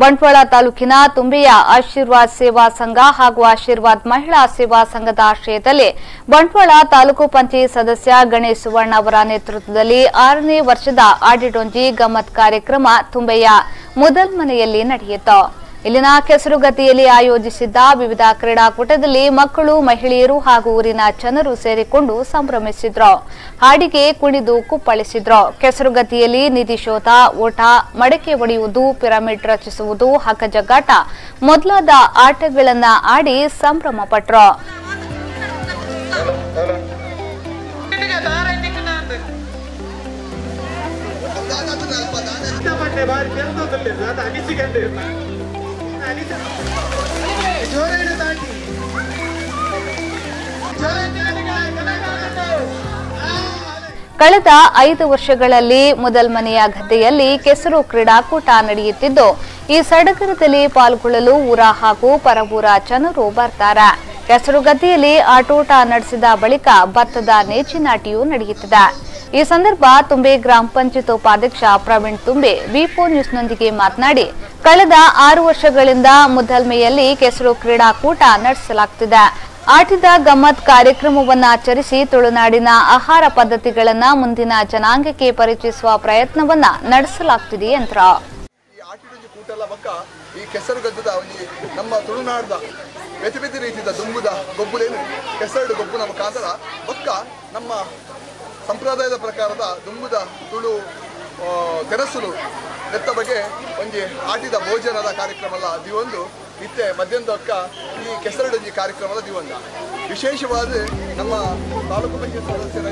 ಬಂಟ್ವಾಳ ತಾಲೂಕಿನ ತುಂಬೆಯ ಆಶೀರ್ವಾದ್ ಸೇವಾ ಸಂಘ ಹಾಗೂ ಆಶೀರ್ವಾದ್ ಮಹಿಳಾ ಸೇವಾ ಸಂಘದ ಆಶ್ರಯದಲ್ಲಿ ಬಂಟ್ವಾಳ ತಾಲೂಕು ಪಂಚಾಯತ್ ಸದಸ್ಯ ಗಣೇಶ್ ಸುವರ್ಣ ಅವರ ನೇತೃತ್ವದಲ್ಲಿ 6ನೇ ವರ್ಷದ ಆಡಿಡೊಂಜಿ ಗಮ್ಮತ್ ಕಾರ್ಯಕ್ರಮ ತುಂಬೆಯ ಮುದಲ್ಮನೆಯಲ್ಲಿ ನಡೆಯಿತು. ಇಲ್ಲಿನ ಕೆಸರುಗದ್ದಿಯಲ್ಲಿ ಆಯೋಜಿಸಿದ್ದ ವಿವಿಧ ಕ್ರೀಡಾಕೂಟದಲ್ಲಿ ಮಕ್ಕಳು, ಮಹಿಳೆಯರು ಹಾಗೂ ಊರಿನ ಜನರು ಸೇರಿಕೊಂಡು ಸಂಭ್ರಮಿಸಿದ್ರು. ಹಾಡಿಗೆ ಕುಣಿದು ಕುಪ್ಪಳಿಸಿದ್ರು. ಕೆಸರುಗದ್ದಿಯಲ್ಲಿ ನಿಧಿ ಶೋಧ, ಓಟ, ಮಡಕೆ ಒಡೆಯುವುದು, ಪಿರಮಿಡ್ ರಚಿಸುವುದು, ಹಗ್ಗಜಗ್ಗಾಟ ಮೊದಲಾದ ಆಟಗಳನ್ನು ಆಡಿ ಸಂಭ್ರಮಪಟ್ರು. ಕಳೆದ 5 ವರ್ಷಗಳಲ್ಲಿ ಮುದಲ್ಮನೆಯ ಗದ್ದೆಯಲ್ಲಿ ಕೆಸರು ಕ್ರೀಡಾಕೂಟ ನಡೆಯುತ್ತಿದ್ದು, ಈ ಸಡಗರದಲ್ಲಿ ಪಾಲ್ಗೊಳ್ಳಲು ಊರ ಹಾಗೂ ಪರವೂರ ಜನರು ಬರ್ತಾರೆ. ಕೆಸರು ಗದ್ದೆಯಲ್ಲಿ ಆಟೋಟ ನಡೆಸಿದ ಬಳಿಕ ಭತ್ತದ ನೇಜಿನಾಟಿಯೂ ನಡೆಯುತ್ತಿದೆ. ಈ ಸಂದರ್ಭ ತುಂಬೆ ಗ್ರಾಮ ಪಂಚಾಯತ್ ಉಪಾಧ್ಯಕ್ಷ ಪ್ರವೀಣ್ ತುಂಬೆ ವಿ4 ನ್ಯೂಸ್ನೊಂದಿಗೆ ಮಾತನಾಡಿ, ಕಳೆದ 6 ವರ್ಷಗಳಿಂದ ಮುದಲ್ಮೆಯಲ್ಲಿ ಕೆಸರು ಕ್ರೀಡಾಕೂಟ ನಡೆಸಲಾಗುತ್ತಿದೆ. ಆಟದ ಗಮ್ಮತ್ ಕಾರ್ಯಕ್ರಮವನ್ನು ಆಚರಿಸಿ ತುಳುನಾಡಿನ ಆಹಾರ ಪದ್ಧತಿಗಳನ್ನು ಮುಂದಿನ ಜನಾಂಗಕ್ಕೆ ಪರಿಚಯಿಸುವ ಪ್ರಯತ್ನವನ್ನ ನಡೆಸಲಾಗುತ್ತಿದೆ ಎಂದರು. ಈ ಕೆಸರು ಗದ್ದದ ನಮ್ಮ ತುಳುನಾಡದ ಬೇತೆ ಬೇತೆ ರೀತಿಯ ದುಂಬುದ ಗೊಬ್ಬುಲೇನು ಕೆಸರು ಗೊಬ್ಬು ನಮ್ಮ ಕಾದರ ಬೊಕ್ಕ ನಮ್ಮ ಸಂಪ್ರದಾಯದ ಪ್ರಕಾರದ ದುಂಬುದ ತುಳು ತೆರಸುಲು ನೆತ್ತ ಬಗ್ಗೆ ಒಂದು ಆಟಿದ ಭೋಜನದ ಕಾರ್ಯಕ್ರಮ ದಿವೊಂದು ಇತ್ತೆ ಮಧ್ಯಾಹ್ನದಕ್ಕ ಈ ಕೆಸರಡಂಜಿ ಕಾರ್ಯಕ್ರಮದ ದಿವಂದ ವಿಶೇಷವಾದ ನಮ್ಮ ತಾಲೂಕು ಪಂಚಾಯತ್ ಸದಸ್ಯರ